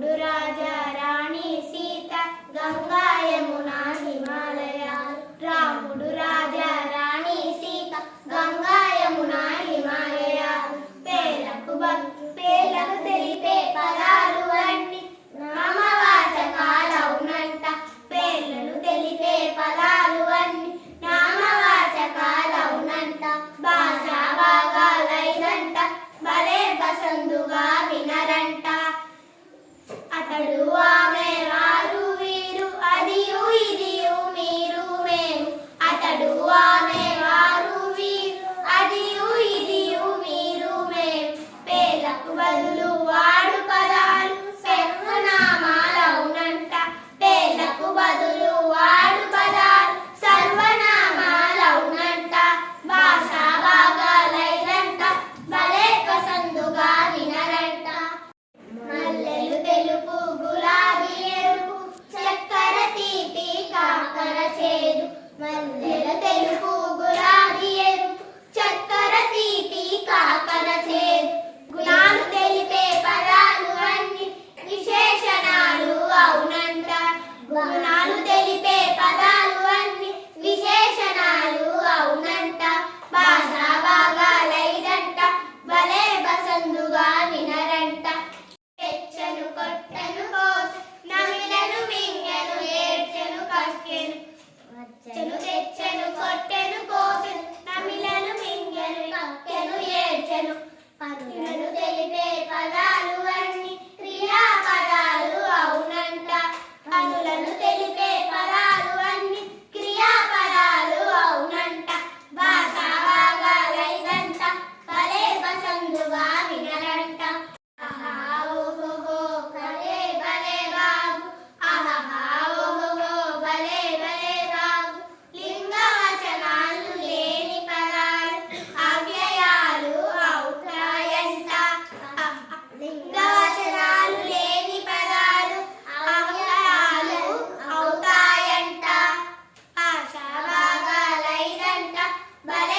రాముడు రాజా రాణి సీత గంగా యమునా హిమాలయాలు రాముడు రాజా రాణి సీత గంగా యమునా హిమాలయాలు పేర్లకు తెలిపే పదాలు అన్ని నామవాచకాలవునంట పేర్లను తెలిపే పదాలు అన్ని నామవాచకాలవునంట భాషా భాగాలైనంట భలే పసందుగా వినరంట అతడు ఆమె వారు వీరు అదియు ఇదియు మీరు మేము అతడు ఆమె వారు వీరు అదియు ఇదియు మీరు మేము పేర్లకు బదులు వాడు పదాలు సర్వనామాలవునంట పేర్లకు బదులు వాడు పదాలు సర్వనామాలవునంట భాషా భాగాలైనంట భలే పసందుగా వినరంట మల్లెలు తెలుపు గులాబీ ఎరుపు చక్కెర తీపి కాకర చేదు మల్లెల తెలుపు గులాబీ ఎరుపు చక్కెర తీపి కాకర చేదు గుణాలు తెలిపే పదాలు అన్ని విశేషణాలు అవునంట గుణాలు తెలిపే పదాలు అన్ని విశేషణాలు అవునంట భాషా భాగాలైనంట భలే బసందుగా వినరంట తెచ్చను కొట్టను కోసి నమిలను మింగను ఏడ్చెను కక్కెను తెచ్చను కొట్టెను కోసి నమిలను మింగను కక్కెను ఏడ్చెను పనులను తెలిపే పదాలు అన్ని క్రియాపదాలు అవునంట పనులను తెలిపే పదాలు అన్ని క్రియాపదాలు అవునంట భాషా భాగాలైనంట భలే పసందుగా వినరంట ఆహా ఓహో భలే భలే బాగు ఆహా ఓహో భలే భలే బాగు లింగవచనాలు లేని పదాలు అవ్యయాలు అవుతాయంట లింగవచనాలు లేని పదాలు అవ్యయాలు అవుతాయంట భాషా భాగాలైనంట భలే